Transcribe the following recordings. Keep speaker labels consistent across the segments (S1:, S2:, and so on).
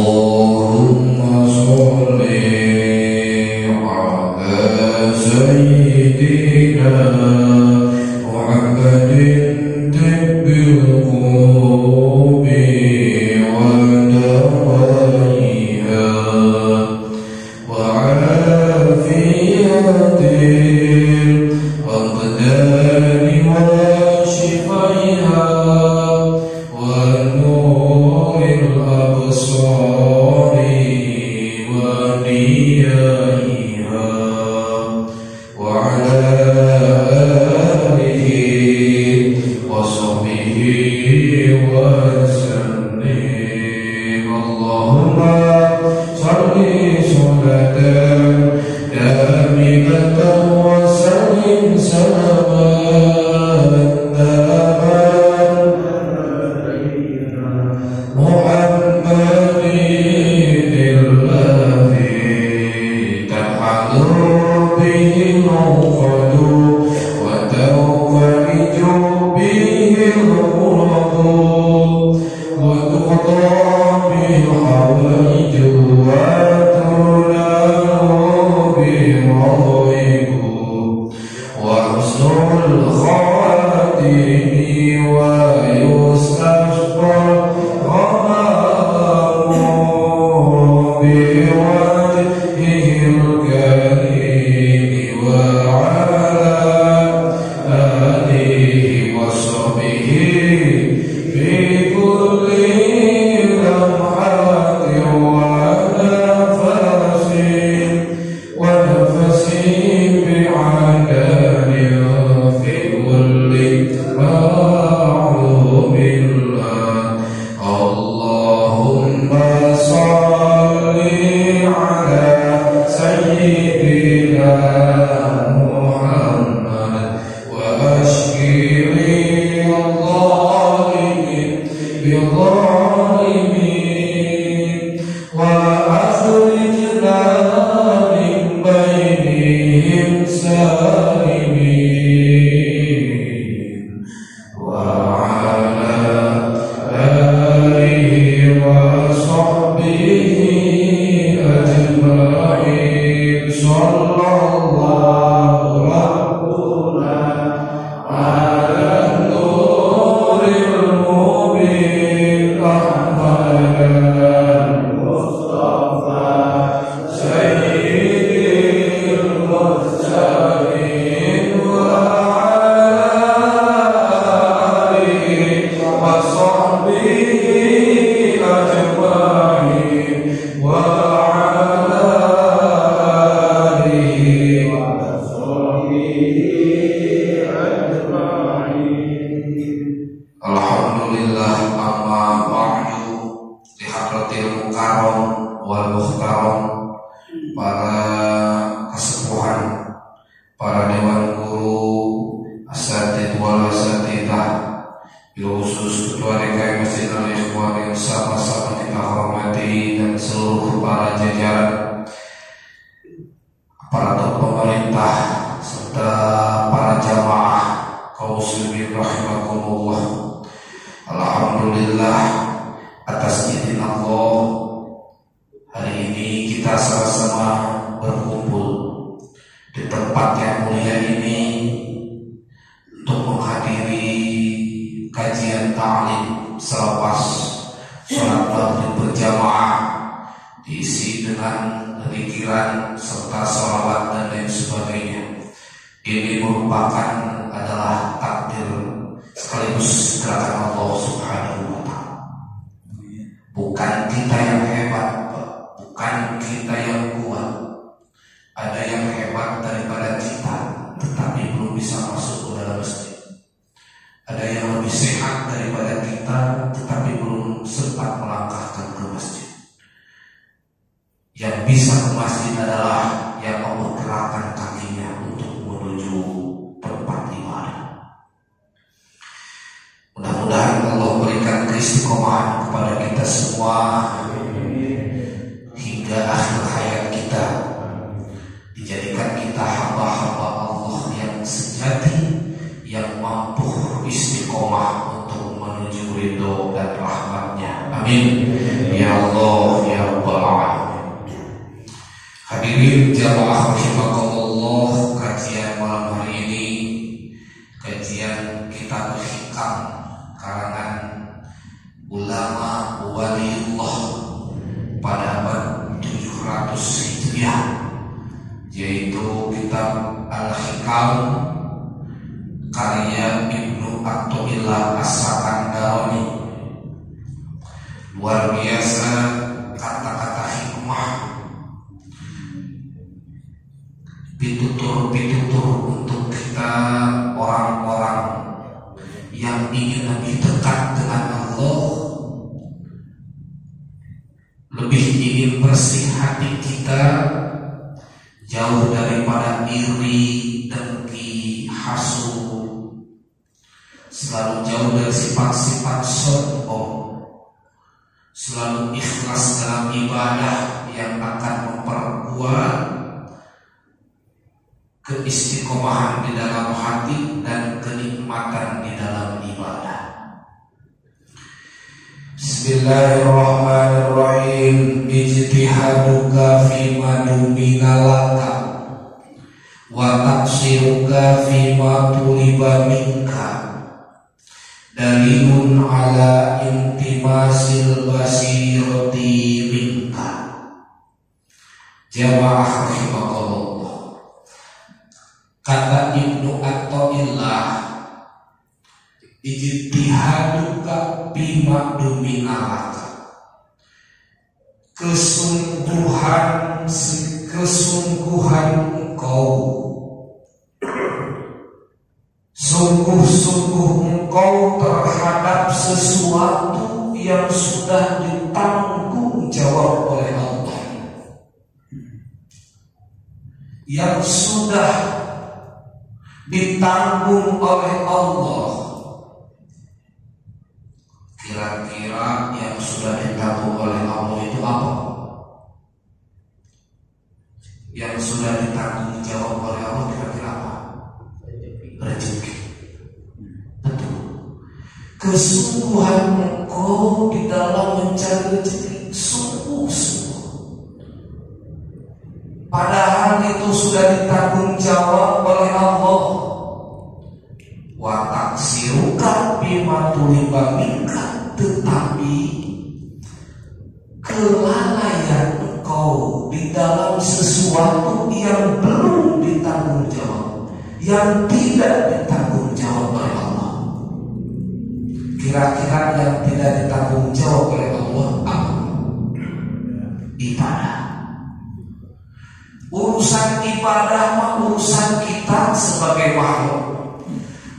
S1: Allahumma sholli ala sayyidina Muhammadin tibbil qulubi wa dawaiha wa afiyatil abdani wa shifaiha wa nuril absari wa niyaiha wa ala alihi wa sahbihi wa sallim. Allahumma sholli sholatan damimatan wa sallim salaman taman Muhammadin alladhi tahadu bihi al-uqadu wa tawfariju bihi al-uradu wa tuqda bihi al-hawaiju wa tulalu bihi al-ghaibu wa husnul khatimi wa yustasqa hingga akhir hayat kita, dijadikan kita hamba-hamba Allah yang sejati, yang mampu istiqomah untuk menuju ridho dan rahmatnya. Amin. Ya Allah, ya Hadirin jamaah rahimakumullah, kajian malam hari ini kajian kitab Hikam karangan ulama waliullah pada abad 700 Hijriah, yaitu kitab Al-Hikam karya Ibnu Athaillah As-Sakandari. Luar biasa kata-kata hikmah, pitutur-pitutur untuk kita orang-orang yang ingin lebih dekat dengan Allah, lebih ingin bersih hati kita, jauh daripada iri, dengki, hasud, selalu jauh dari sifat-sifat sombong, selalu ikhlas dalam ibadah yang akan memperkuat keistiqomahan di dalam hati dan kenikmatan di dalam ibadah. Bismillahirrahmanirrahim. Ijtihaduka fima duminalaka wa taqsiruka fima tuliba minka dalilun ala intimasil basirati minka. Jamaah rahimakumullah, kata Ibnu Athaillah, ijtihaduka bima duminalaka, kesungguhan engkau, sungguh-sungguh engkau terhadap sesuatu yang sudah ditanggung jawab oleh Allah, yang sudah ditanggung oleh Allah. Kira-kira yang sudah ditanggung oleh Allah itu apa? Yang sudah ditanggung jawab oleh Allah kira-kira apa? Rezeki. Betul. Kesungguhan engkau di dalam mencari rezeki, sungguh-sungguh. Padahal itu sudah ditanggung jawab oleh Allah. Wa taksiruka bima tuliba minka, tetapi kelalaian engkau di dalam sesuatu yang belum ditanggung jawab, yang tidak ditanggung jawab oleh Allah. Kira-kira yang tidak ditanggung jawab oleh Allah apa? Ibadah. Urusan ibadah mah urusan kita sebagai makhluk.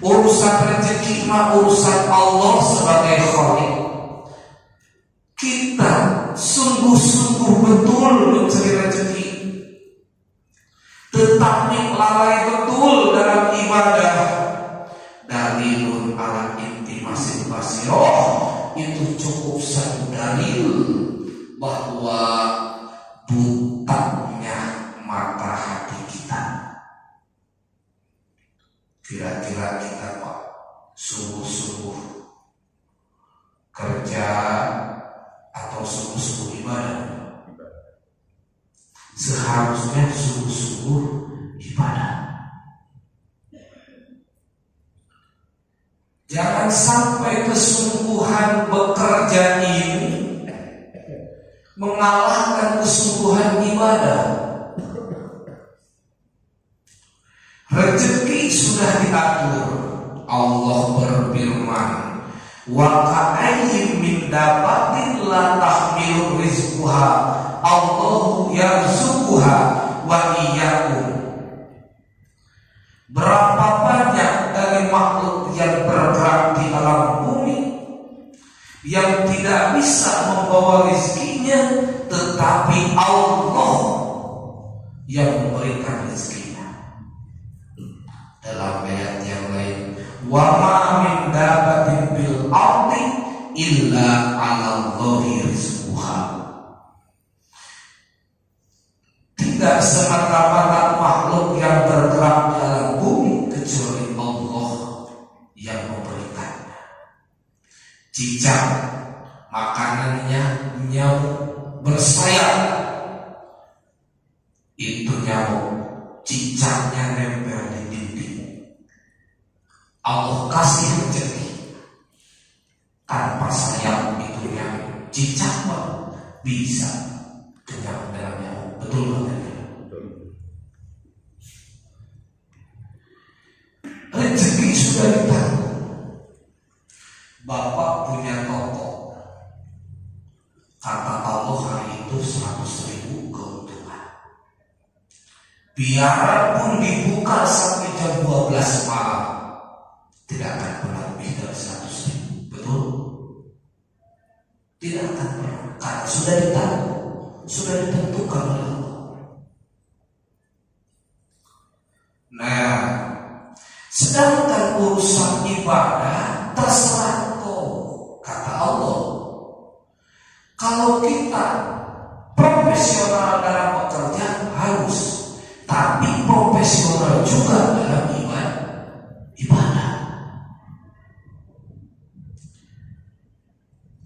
S1: Urusan rezeki mah urusan Allah sebagai Khalik. Kita sungguh-sungguh betul mencari rezeki, tetapi lalai betul dalam ibadah. Dalilun ala intimasil basirah, itu cukup satu dalil bahwa butanya mata hati kita. Kira-kira kita Pak sungguh-sungguh kerja atau sungguh-sungguh ibadah? Seharusnya sungguh-sungguh ibadah. Jangan sampai kesungguhan bekerja ini mengalahkan kesungguhan ibadah. Rezeki sudah diatur. Allah berfirman, wa ka'ayyin min dabatin la tahmilu rizquha Allahu yarzuquha wa iyyakum. Berapa banyak dari makhluk yang bergerak di alam bumi yang tidak bisa membawa rezekinya, tetapi Allah yang memberikan rezekinya. Dalam ayat yang lain, wa ma min dabatin bil ardi illa 'ala Allahi rizquha. Tidak semata-mata makhluk yang bergerak di alam bumi kecuali Allah yang memberikannya. Cicak makanannya nyamuk bersayap, itu biarpun dibuka sampai jam 12 malam, tidak akan pernah lebih dari 100.000. Betul? Tidak akan pernah, karena sudah ditanggung, sudah ditentukan oleh Allah. Nah, sedangkan urusan ibadah terserah kau, kata Allah. Kalau kita profesional dalam bekerja harus, tapi profesional juga dalam ibadah.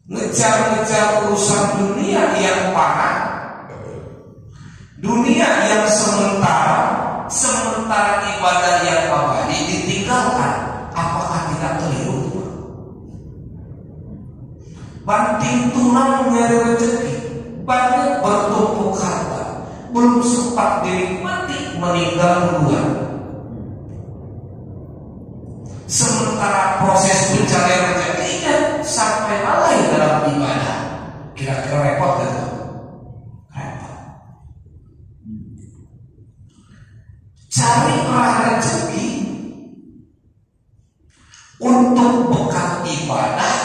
S1: Ngejar-ngejar urusan dunia yang parah, dunia yang sementara ibadah yang abadi ditinggalkan, apakah tidak keliru? Banting tulang nyari rezeki, banyak bertumpuk harta, belum sempat dinikmati, meninggal duluan. Sementara proses mencari rezekinya sampai lalai dalam ibadah. Kira-kira repot gak tuh? Repot. Carilah rezeki untuk bekal ibadah.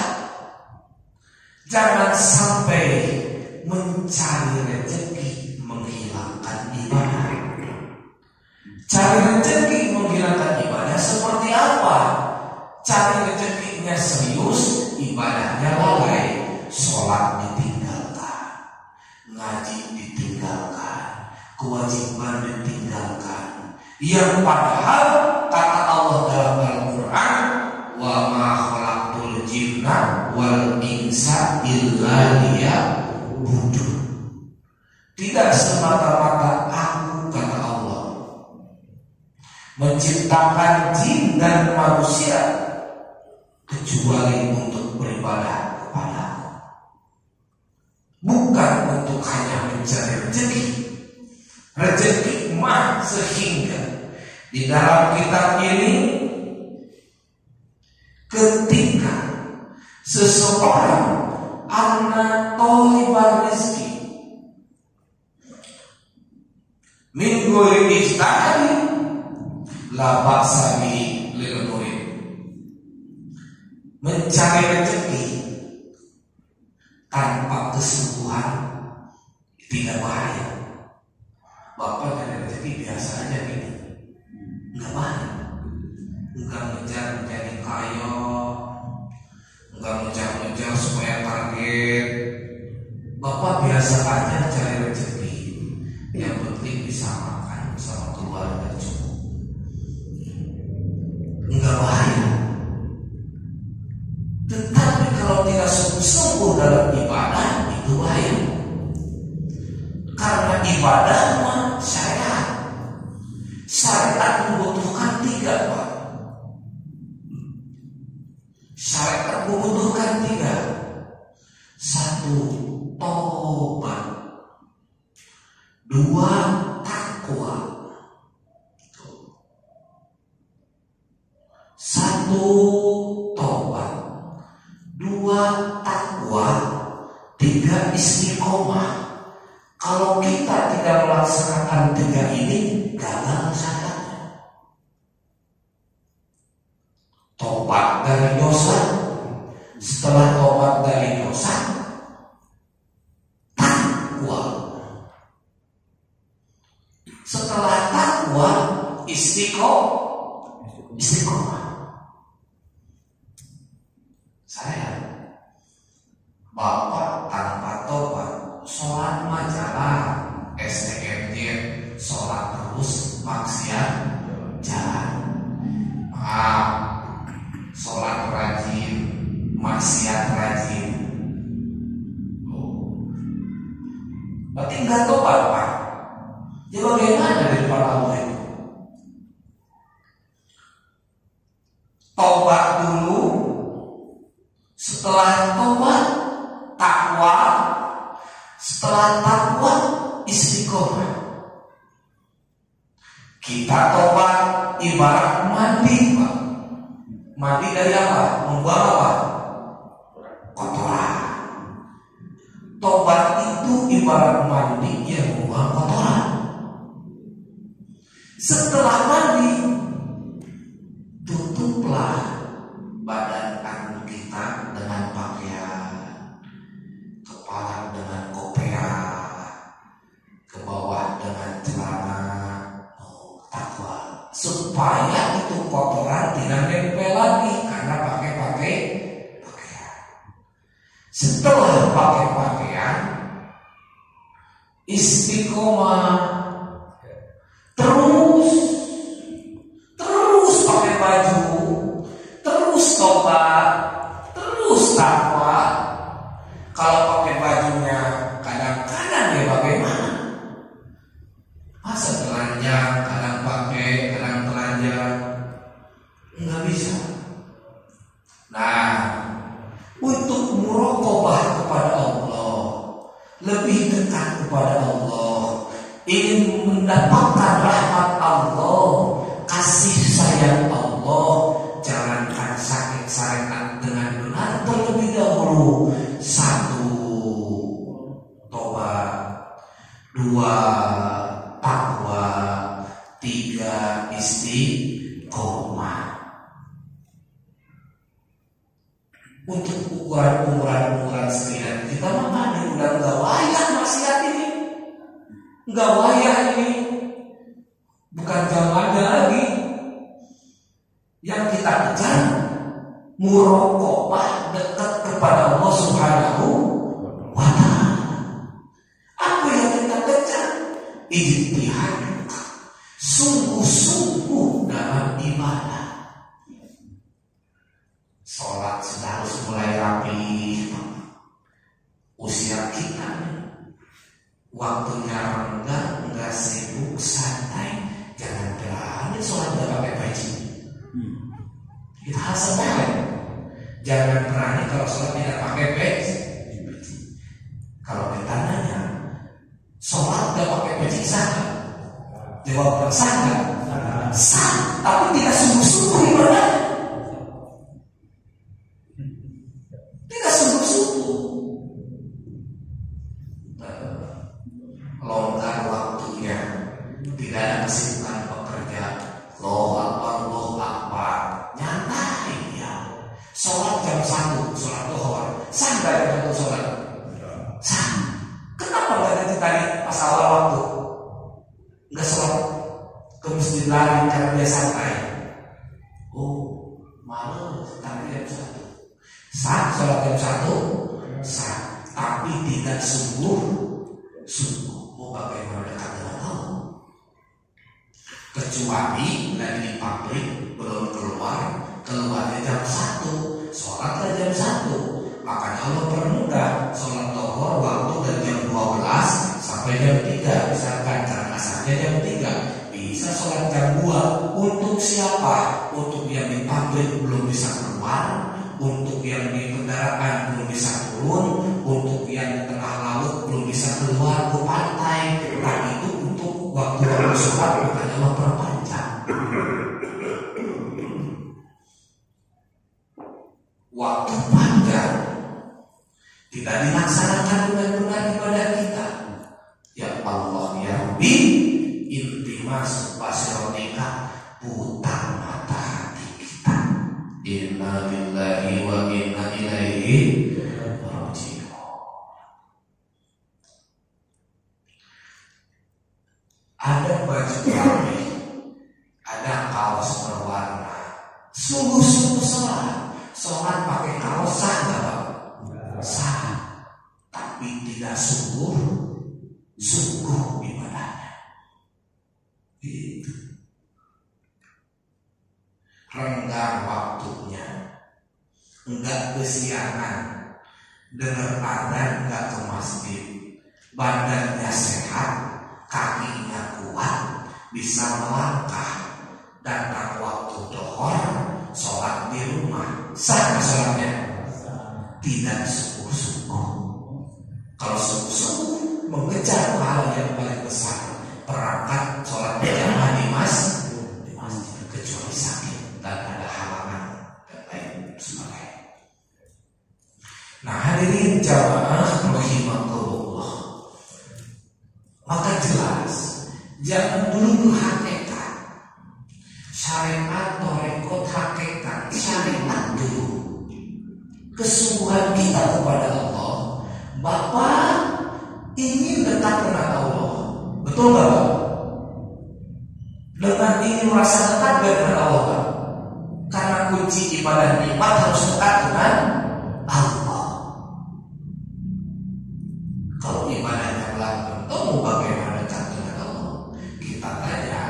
S1: Jangan sampai mencari rezeki menghilangkan ibadah. Cari rezeki menghilangkan ibadah seperti apa? Cari rezekinya serius, ibadahnya lalai, sholat ditinggalkan, ngaji ditinggalkan, kewajiban ditinggalkan. Yang padahal kata Allah dalam Al-Quran, wa ma khalaqtul jinna wal insa illa liya'budun. Tidak semata-mata aku, kata Allah, menciptakan jin dan manusia kecuali untuk beribadah kepada-Ku, bukan untuk hanya mencari rezeki. Rezeki mah sehingga di dalam kitab ini, ketika seseorang anak tolibar rezeki minggu ijtihadi la ba'sa bihi lil murid, mencari rezeki tanpa kesungguhan tidak bahaya. Bapak cari rezeki biasa aja gitu, nggak bahaya. Nggak ngejar menjadi kaya, nggak ngejar supaya target. Bapak biasa aja cari rezeki, yang penting bisa makan sama keluarga cukup, nggak bahaya. Tetapi kalau tidak sungguh-sungguh dalam ibadah, itu bahaya. Karena ibadah mah syariat. Syariat membutuhkan 3, Pak. Syariat membutuhkan 3. 1, tobat. 2, takwa. 1, tobat. 2, takwa. 3, istiqomah. Kalau kita tidak melaksanakan 3 ini, gagal syariatnya. Tobat dari dosa, setelah tobat dari dosa, takwa. Setelah takwa, istiqomah. Saya, Bapak tanpa tobat, sholat majalah, STMJ, sholat terus, maksiat jalan. Maaf, sholat rajin, maksiat rajin. Berarti nggak tobat, Pak. Ya bagaimana dari para Allah itu? Tobat dulu, setelah tobat takwa, setelah takwa istiqomah. Kita tobat ibarat mandi, Pak. Mandi dari apa? Membuang apa? Kotoran. Tobat itu ibarat mandi yang membuang kotoran. supaya itu kotoran tidak nempel lagi karena pakai pakaian. Setelah pakai pakaian, istiqomah, terus pakai baju, terus tobat, terus takwa. Kalau pakai bajunya kadang-kadang ya bagaimana? Masa telanjang, kadang pakai, kadang telanjang, nggak bisa. Nah, untuk muraqabah kepada Allah, lebih dekat kepada Allah, ingin mendapatkan rahmat Allah, kasih sayang Allah, jalankan syariat dengan benar terlebih dahulu. 1. Tobat, 2. Takwa, 3. Istiqomah. Untuk umuran sekalian, kita mah udah nggak wayah maksiat ini, nggak wayah ini, bukan zamannya lagi. Yang kita kejar muraqabah, dekat kepada Allah Subhanahu wa Ta'ala. Apa yang kita kejar? Ijtihad, sungguh-sungguh dalam ibadah. Sholat sudah harus mulai rapi. Usia kita, waktunya renggang, nggak sibuk, santai. Jangan berani sholat nggak pakai baju. Itu hal sepele. Jangan berani kalau sholat tidak pakai baju. Kalau kita nanya, sholat nggak pakai baju sah? Jawab sah nggak? Sah, tapi tidak sungguh-sungguh ibadah. Tidak sungguh-sungguh. Longgar waktunya, tidak ada kesibukan bekerja. Allahu Akbar, nyantai ya. Sholat jam 1, sholat duhur. Sah nggak jam 1 sholat? Sah. Kenapa nggak jadi tadi pas awal waktu? Nggak sholat ke masjid lari karena dia santai. Oh, malu tapi jam 1. Sah sholat jam 1, sah, tapi tidak sungguh-sungguh. Mau bagaimana dekat dengan Allah? Kecuali lagi di pabrik, belum keluarnya jam 1, sholatlah jam 1. Makanya Allah permudah sholat duhur waktu dari jam 12 sampai jam 3. Misalkan karena asalnya jam 3, bisa sholat jam 2. Untuk siapa? Untuk yang di pabrik belum bisa keluar, untuk yang di kendaraan belum bisa turun, untuk yang di tengah laut belum bisa keluar ke pantai. Nah, itu untuk waktu sholat, makanya Allah perpanjang. Waktu panjang tidak dilaksanakan benar-benar ibadah kita. Ya Allah ya Rabbi, intimas basirotika, buta mata hati kita. Inna lillahi wa inna ilaihi raji'un. Ada baju rapi, ada kaos berwarna, sungguh-sungguh sholat pakai kaos sah nggak? Sah, tapi tidak sungguh ibadahnya. Itu renggang waktunya, enggak kesiangan, dengar adzan enggak ke masjid, badannya sehat, kakinya kuat, bisa melangkah, datang waktu duhur, sholat di rumah, sah sholatnya? Tidak sungguh-sungguh. Kalau sungguh-sungguh mengejar pahala yang paling besar, perangkat sholat berjamaah di masjid, kecuali sakit dan ada halangan dan lain sebagainya. Nah, hadirin jamaah rahimakumullah, maka jelas jangan dulu hakikat syariat, torekot hakikat syariat dulu. Kesungguhan kita kepada Allah, Bapak ingin dekat dengan Allah, betul nggak Pak? Dengan ingin merasa dekat dengan Allah, karena kunci ibadah nikmat harus dekat dengan Allah. Kalau ibadahnya belum tentu, bagaimana dekat dengan Allah? Kita tanya,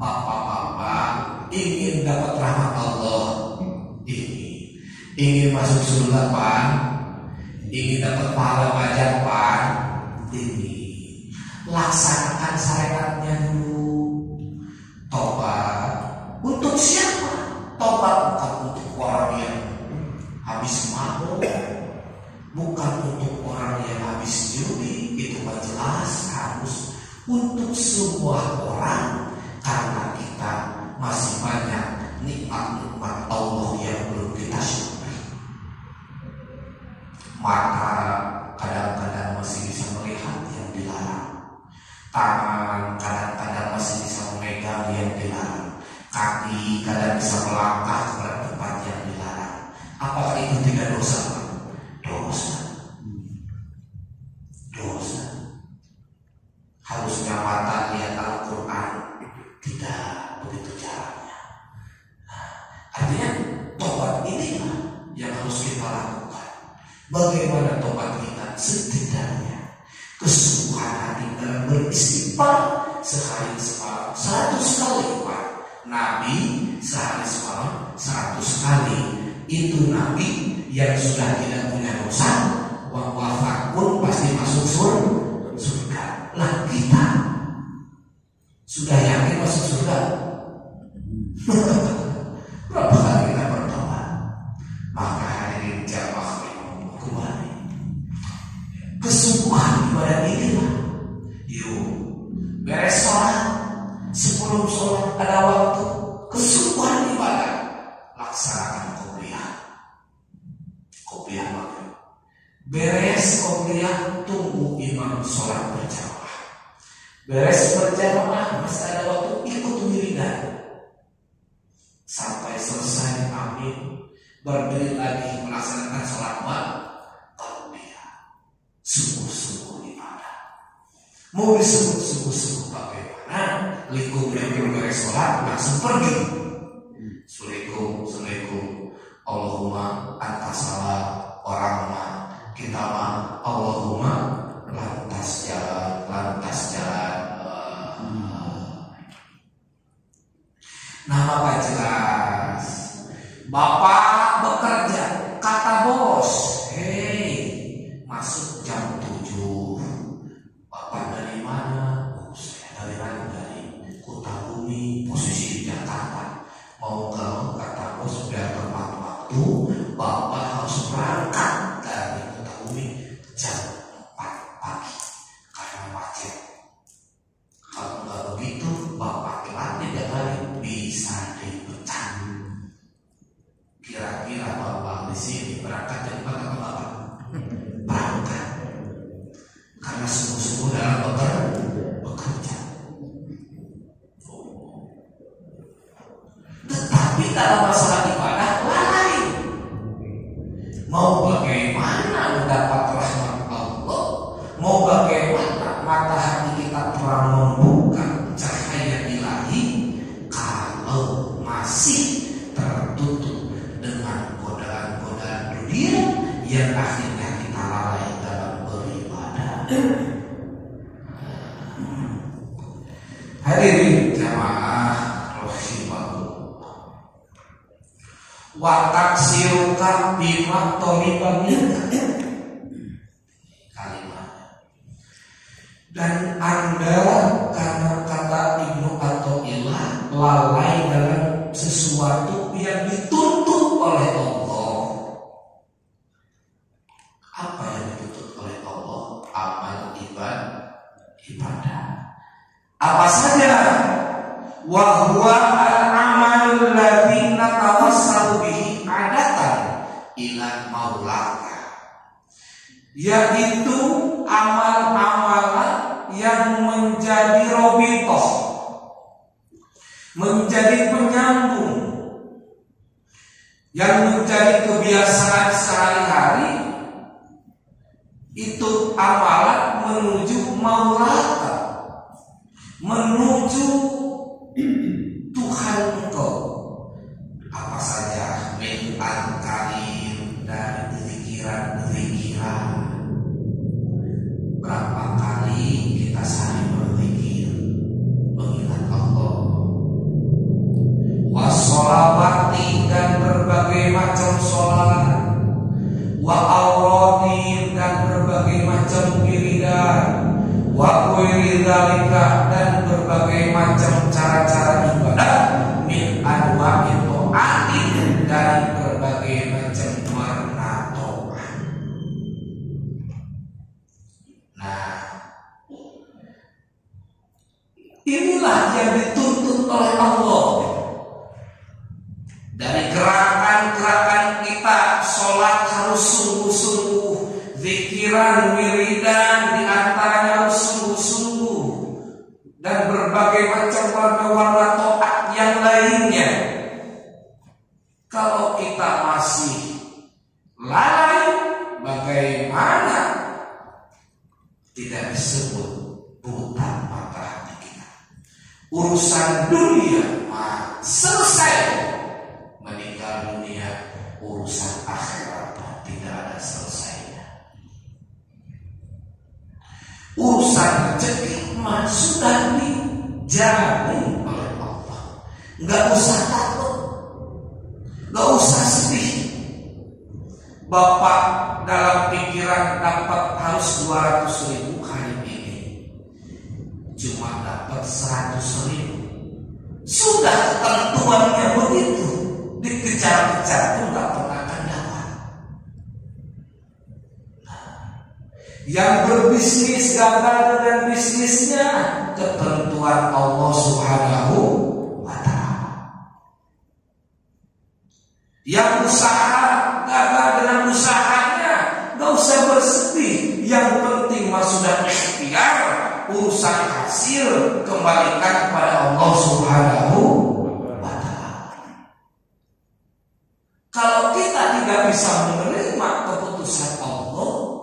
S1: bapak-bapak ingin dapat rahmat Allah, ingin masuk surga Pak, ingin dapat pahala wajar Pak, ini laksanakan syariatnya dulu. Tobat untuk siapa? Tobat bukan untuk orang yang habis mabuk, bukan untuk orang yang habis judi, itu jelas harus untuk semua orang, karena kita masih banyak nikmat-nikmat Allah yang belum kita syukuri. Mata kadang-kadang masih bisa melihat yang dilarang, tangan kadang-kadang masih bisa memegang yang dilarang, kaki kadang bisa melangkah kepada tempat yang dilarang. Apakah itu tidak dosa? Dosa. Dosa. Harusnya mata lihat Al-Quran, tidak begitu caranya. Artinya tobat inilah yang harus kita lakukan. Bagaimana tobat kita? Setidaknya kesungguhan hati dalam beristighfar sehari semalam 100 kali Pak. Nabi sehari semalam 100 kali. Itu Nabi yang sudah tidak punya dosa, wafat pun pasti masuk surga. Lah kita sudah yakin masuk surga? Berapa kali kita bertobat? Maka hadirin jamaah kembali, kesungguhan ibadah inilah. Yuk beres sholat, sebelum sholat ada waktu, kesungguhan ibadah, laksanakan qobliyah maghrib. Beres qobliyah, tunggu imam sholat berjamaah. Beres berjamaah, masih ada waktu, ikut wiridan sampai selesai. Amin. Berdiri lagi melaksanakan sholat qobliyah. Sungguh-sungguh ibadah. Mau disebut sungguh-sungguh bagaimana? Likum beres sholat langsung pergi. Assalamualaikum, Allahumma antas salam, orangnya kita mah Allahumma lantas jalan. Nama Pak jelas. Bapak bekerja, kata bos, hei masuk jam 7. Bapak dari mana? Oh, saya dari Kutahumi, posisi di Jakarta. Mau kata bos biar tepat waktu, Bapak harus berangkat dari Kutahumi jam 4 pagi karena macet. Kalau nggak begitu, Bapak telat 3 kali bisa dipecat. Kira-kira Bapak di sini berangkat jam 4 atau Bapak? Berangkat. Karena sungguh-sungguh dalam bekerja. Tetapi dalam masalah ibadah lalai. Mau bagaimana mendapat rahmat Allah? Mau bagaimana mata hati kita terang membuka cahaya ilahi kalau masih tertutup dengan godaan-godaan dunia yang akhirnya kita lalai dalam beribadah. Hadirin jamaah rahimahullah, wa taksiruka bima toliba minka, kalimatnya. Dan Anda karena kata Ibnu Athaillah lalai dalam sesuatu yang dituntut oleh Allah. Apa yang dituntut oleh Allah? Amal ibadah. Apa saja? Wa huwa al-amalul ladzi natawassalu bihi adatan ila maulaka, yaitu amal-amalan yang menjadi robitoh, menjadi penyambung, yang menjadi kebiasaan sehari-hari. Itu amalan menuju maulaka, menuju Tuhan ghairi dzalika, dan berbagai macam cara-cara ibadah, min anwa'i ta'atin, dari berbagai macam warna taat. Nah, inilah yang dituntut oleh Allah. Dari gerakan-gerakan kita, sholat harus sungguh-sungguh, zikiran, wiridan diantaranya harus sungguh-sungguh, dan berbagai macam warna-warna taat yang lainnya. Kalau kita masih lalai, bagaimana tidak disebut buta mata hati kita? Urusan dunia selesai, meninggal dunia urusan akhirat tidak ada selesainya. Urusan rezeki sudah dijamin oleh Allah. Nggak usah takut, nggak usah sedih. Bapak dalam pikiran dapat harus 200.000 hari ini, cuma dapat 100.000. Sudah ketentuannya begitu, dikejar-kejar pun nggak pernah akan dapat. Yang berbisnis gagal dengan bisnisnya, ketentuan Allah Subhanahu wa Ta'ala. Yang usaha gagal dengan usahanya, nggak usah bersedih. Yang penting mah sudah ikhtiar, urusan hasil kembalikan kepada Allah Subhanahu wa Ta'ala. Kalau kita tidak bisa menerima keputusan Allah,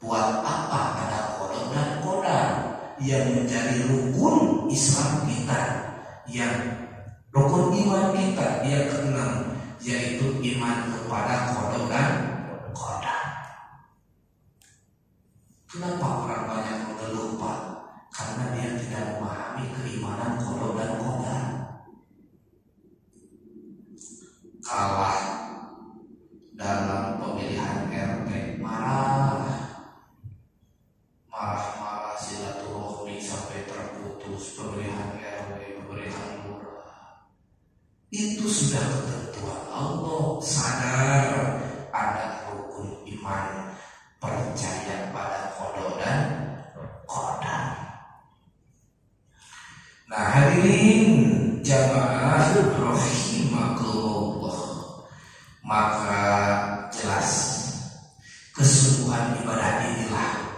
S1: buat apa ada qada dan qadar yang menjadi rukun Islam kita, yang rukun iman kita yang keenam, yaitu iman kepada qada dan qadar. Kenapa orang banyak mengeluh, Pak? Karena dia tidak memahami keimanan qada dan qadar. Kalah dalam pemilihan RT, marah silaturahmi sampai terputus, pemilihan RW, pemilihan lurah. Itu sudah ketentuan Allah. Sadar ada rukun iman, percaya pada qada dan qadar. Nah, hadirin jamaah rahimakumullah, maka jelas kesungguhan ibadah inilah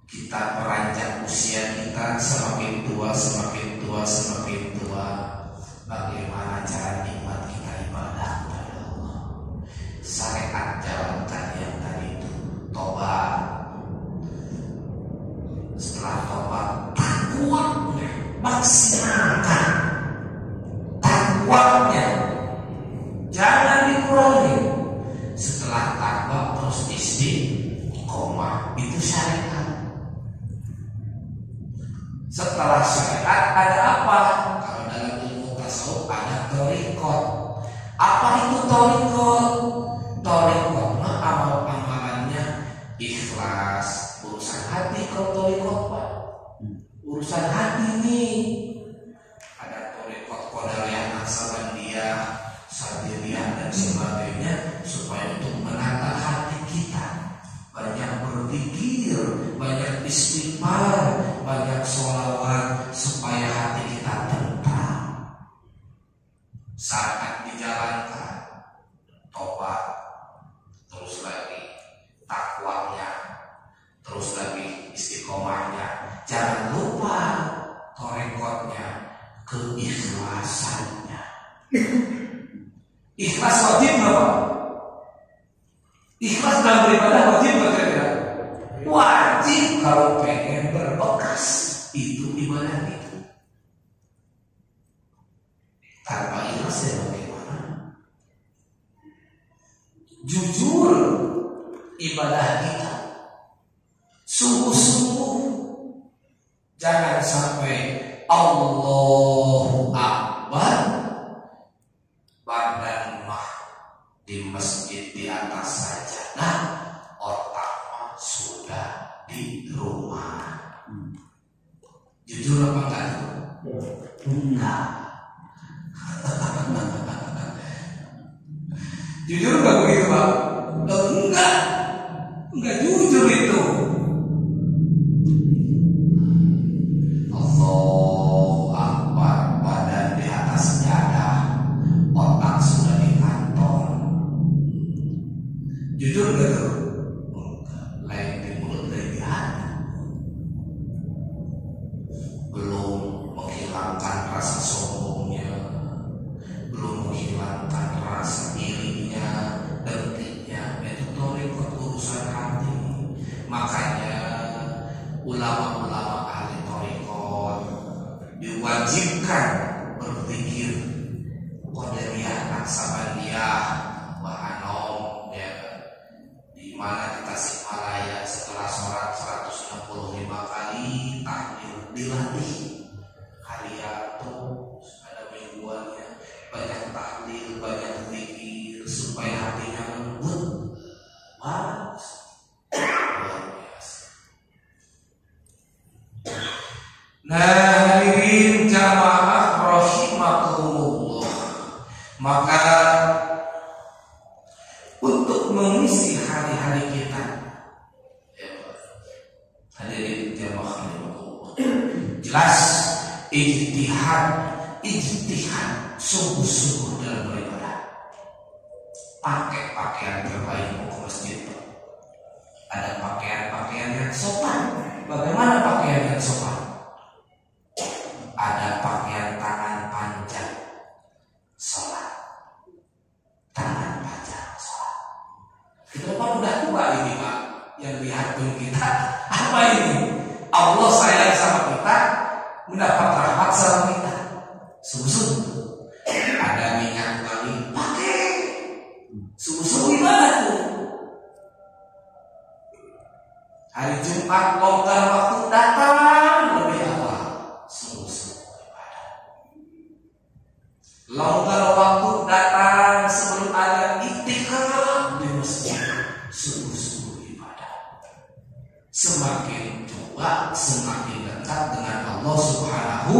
S1: kita meranjak usia kita semakin tua, semakin tua, semakin tua. Bagaimana cara nikmat kita ibadah kepada Allah? Syariat jalankan yang tadi itu, tobat. Setelah tobat, takwanya maksimalkan, takwanya jangan dikurangi. Setelah takwa terus istiqomah, itu syariat. Setelah syariat ada apa? Kalau dalam ilmu tasawuf ada thariqat. Apa itu thariqat? Thariqat mah amal-amalannya ikhlas, urusan hati. Kalau thariqat Pak, urusan hati nih. Ada thariqat qadariyah, naqsabandiyah, sadiriyah dan sebagainya, supaya untuk menata hati kita, banyak berpikir, banyak istighfar, banyak sholawat, supaya hati kita tentram. Saat dijalankan tobat, terus lagi takwanya, terus lagi istiqomahnya. Jangan lupa thariqatnya, keikhlasannya. Ikhlas wajib nggak Pak? Ikhlas dalam beribadah wajib nggak kira-kira? Wajib kalau pengen berbekas. Itu ibadah itu. Tanpa ikhlas ya bagaimana? Jujur ibadah kita, sungguh-sungguh. Jangan sampai Allahu Akbar badan mah di masjid di atas sajadah, otak mah sudah di rumah. Jujur apa enggak? Enggak. Jujur enggak begitu, Pak? Enggak jujur itu. Allahu Akbar, badan di atas sejadah, otak sudah di kantor. Jujur enggak tuh? Lain di mulut dari di hati. Belum menghilangkan rasa sombongnya, belum menghilangkan rasa irinya, dengkinya. Itu torikot urusan hati. Makanya ulama-ulama ahli torikot diwajibkan berpikir qadariyah, naqsabandiyah, wahanom, ya, di mana di Tasikmalaya setelah sholat 165 kali tahlil dilatih hariato, ada mingguannya, banyak tahlil, banyak zikir supaya hatinya lembut. Bagus, luar biasa. Nah, hadirin jamaah rahimakumullah, maka untuk mengisi hari-hari kita, ya, hadirin jamaah rahimakumullah, jelas ijtihad sungguh-sungguh dalam beribadah. Pakai pakaian terbaik mau ke masjid. Ada pakaian-pakaian yang sopan. Bagaimana pakaian yang sopan? Ada pakaian tangan panjang sholat, tangan panjang sholat. Kita kan udah tua ini, Pak. Yang lihat pun kita apa ini? Allah sayang sama kita, mendapat rahmat sama kita. Sungguh-sungguh. Ada minyak wangi, pakai. Sungguh-sungguh ibadah tuh. Hari Jumat longgar waktu datang lebih awal. Sungguh-sungguh ibadah. Longgar waktu datang sebelum ada iktikaf di masjid. Sungguh-sungguh ibadah. Semakin tua, semakin dekat dengan Allah Subhanahu,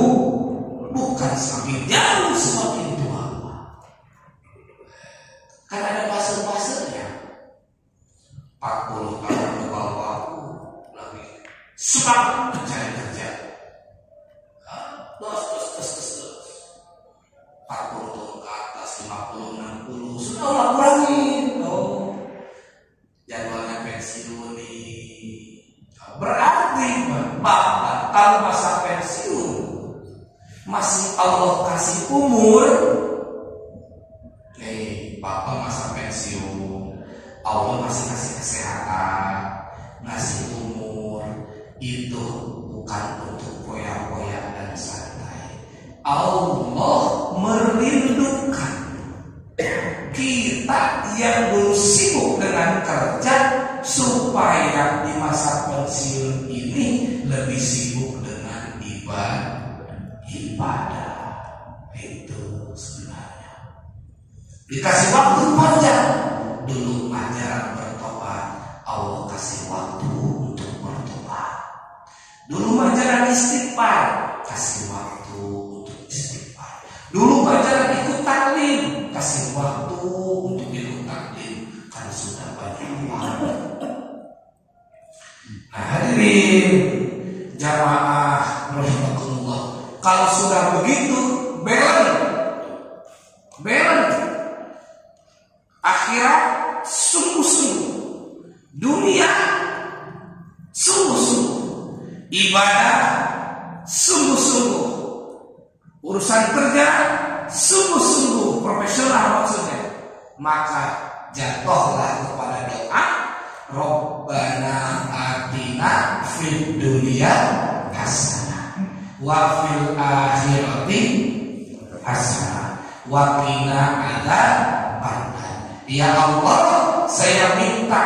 S1: bukan semakin jauh, semakin tua. Kan ada fase-fasenya. 40 tahun ke bawah lagi semangat mencari kerja. Terus. 40 tahun ke atas, 50, 60 sudah lah kurangin. Jadwalnya pensiun nih. Berarti kalau masa pensiun masih Allah kasih umur, nih Bapak masa pensiun, Allah masih kasih kesehatan, ngasih umur, itu bukan untuk poya-poya dan santai. Allah merindukan kita yang dulu sibuk dengan kerja supaya di masa pensiun ini lebih sibuk dengan ibadah. Itu sebenarnya dikasih waktu panjang. Dulu ajaran bertobat, Allah kasih waktu untuk bertobat. Dulu ajaran istighfar, kasih waktu untuk istighfar. Dulu ajaran ikut taklim, kasih waktu untuk ikut taklim, kan sudah banyak waktu. Nah, hadirin jamaah rahimakumullah, kalau sudah begitu balance akhirat sungguh-sungguh, dunia sungguh-sungguh, ibadah sungguh-sungguh, urusan kerja sungguh-sungguh, profesional maksudnya, maka jatuhlah kepada doa Rabbana atina fid dunya hasanah wa fil akhirati hasanah wa qina adzabannar. Ya Allah, saya minta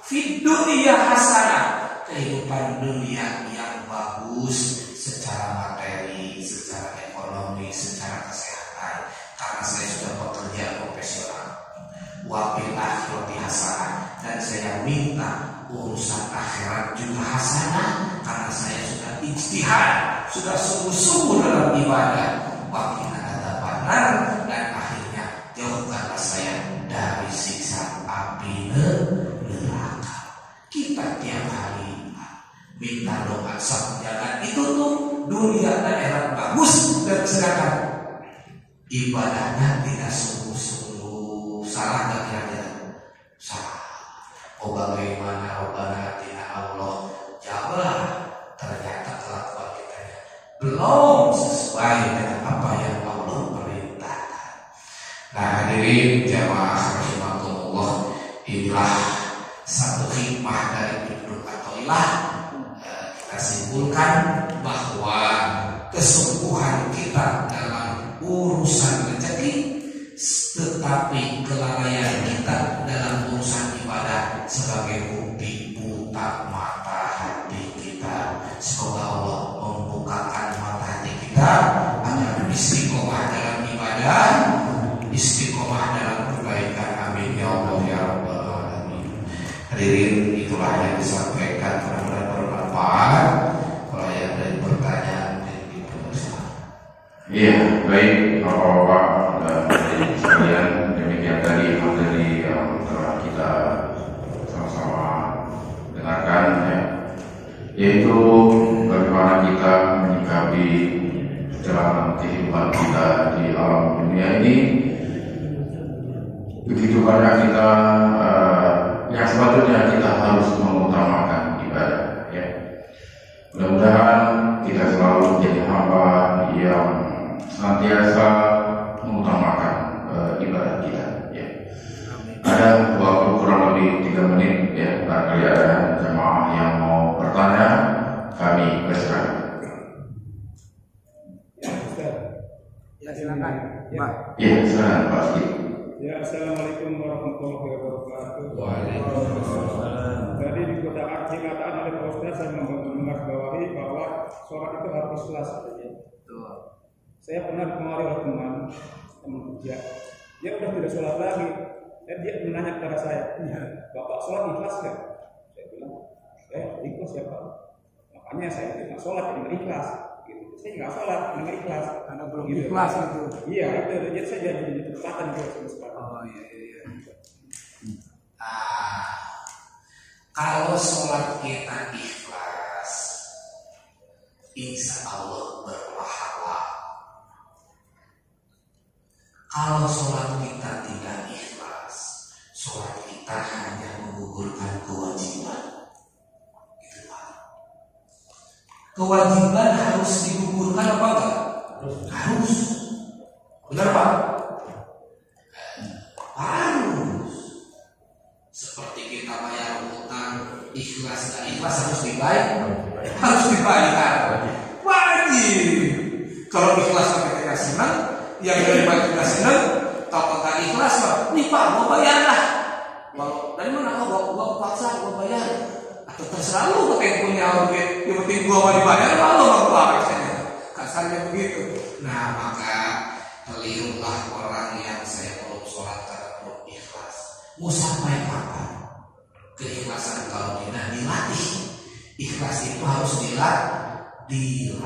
S1: fid dunya hasanah, kehidupan dunia yang bagus secara materi, secara ekonomi, secara kesehatan, karena saya sudah bekerja profesional. Wa fil akhirati hasanah, dan saya minta urusan akhirat juga hasanah, karena saya sudah ijtihad sudah sungguh-sungguh dalam ibadah, wakina adzabannar, dan akhirnya jauhkanlah saya dari siksa api neraka. Kita tiap hari minta doa, jangan itu tuh dunia dan akhirat bagus, dan sedangkan ibadahnya tidak sungguh-sungguh. Salah gak kira-kira? Salah. Oh bagaimana Rabbana atina Allah, jawab, ternyata kelakuan kita belum sesuai dengan apa yang Allah perintahkan. Nah hadirin jamaah rahimakumullah, inilah satu hikmah dari Ibnu Athaillah. Kita simpulkan bahwa kesungguhan kita dalam urusan rezeki, tetapi kelalaian kita dalam urusan ibadah sebagai bukti buta mata hati kita. Semoga Allah membukakan mata hati kita agar istiqomah dalam ibadah, istiqomah dalam kebaikan. Amin ya Allah ya Rabbal alamin. Hadirin, itulah yang disampaikan, mudah-mudahan bermanfaat. Kalau yang ada pertanyaan
S2: iya, baik Bapak-bapak dan sekalian, demikian tadi materi yang telah kita sama-sama dengarkan ya, yaitu bagaimana kita menyikapi perjalanan kehidupan kita di alam dunia ini. Begitu banyak kita yang sepatutnya kita harus mengutamakan ibadah ya. Mudah-mudahan kita selalu menjadi hamba yang senantiasa mengutamakan ibadah kita ya. Ada waktu kurang lebih 3 menit ya, barangkali ada jemaah yang mau bertanya, kami persilakan.
S3: Ya, Ustaz.
S4: Ya, silakan.
S3: Ya.
S2: Ya, silakan Pak Ski.
S3: Ya, assalamualaikum warahmatullahi wabarakatuh.
S1: Waalaikumsalam.
S3: Tadi di kota dikatakan oleh Pak Ustaz, saya menggarisbawahi bahwa sholat itu harus ikhlas. Saya pernah dipengaruhi oleh teman kerja. Dia udah tidak sholat lagi. Dan dia menanya kepada saya, Bapak sholat ikhlas kan? Saya bilang, ikhlas ya Pak. Makanya saya tidak sholat, tidak ikhlas. Gitu. Saya nggak sholat, tidak ikhlas.
S4: Karena belum
S3: gitu.
S4: ikhlas itu.
S3: Iya, itu. Jadi saya jadi tempatan gitu sekarang.
S4: Oh iya.
S1: Kalau sholat kita ikhlas, insya Allah berpahala. Kalau sholat kita tidak ikhlas, sholat kita hanya menggugurkan kewajiban. Itu Pak. Kewajiban harus digugurkan apa enggak? Harus. Benar Pak? Harus. Seperti kita bayar utang, ikhlas dan ikhlas harus dibayar. Wajib. Kalau ikhlas sampai kita senang, yang dari kita senang, kalau tak ikhlas, nih Pak, mau bayar lah. Dari mana gua paksa gua bayar? Atau terserah lu, yang punya duit, yang penting gua mau dibayar, lalu gua biasanya. Kasarnya begitu. Nah maka kelirulah orang yang saya belum sholat karena belum ikhlas. Mau sampai kapan? Keikhlasan kalau tidak dilatih, ikhlas itu harus dilatih.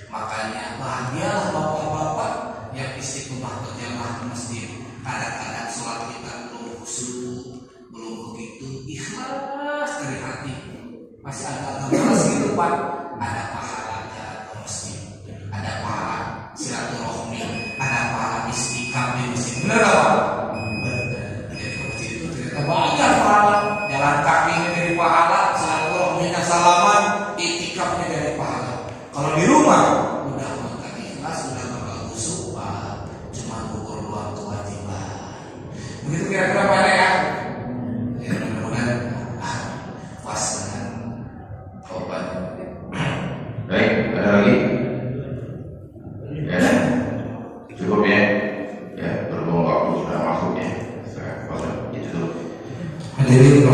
S1: Makanya bahagialah bapak-bapak yang istiqomah berjamaah di masjid. Kadang-kadang sholat kita belum khusyuk, belum begitu ikhlas dari hati, masih ada masih lupa. Ada pahala jalan ke masjid, ada pahala silaturahmi, ada pahala istiqamah di masjid. Benar apa? Banyak pahala, jalan kaki dari pahala, silaturahminya salaman, itikafnya dari pahala. Kalau di rumah udah makan ikhlas, udah bakal busuk, cuma gugur doang kewajiban. Begitu kira-kira Pak ya? Ya mudah-mudahan puas dengan obat.
S2: Baik, ada lagi? Ya, cukup ya. Ya, berhubung waktu sudah masuk ya. Saya itu dulu.
S1: Hadirin